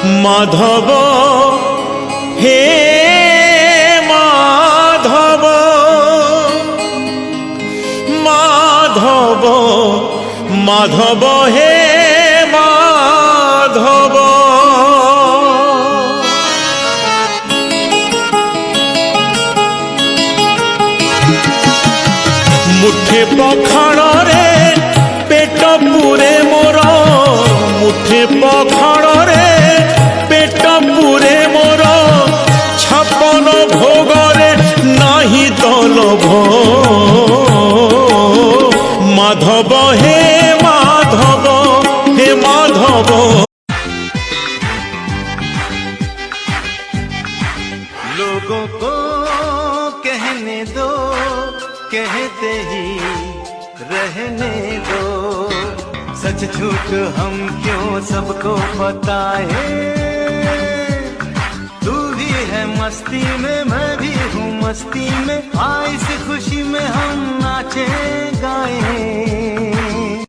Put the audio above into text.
माधव हे माधव माधव माधव हे माधव मुठे पखाण रे पेट पुरे मोर मुठे पखाण रे पेट पुरे मोर छपन भोगरे नाही तो लोभ माधव हे माधव हे माधव। लोगों को कहने दो कहते ही रहने दो सच झूठ हम क्यों सबको बताए तू भी है मस्ती में मैं भी हूँ मस्ती में आ इस खुशी में हम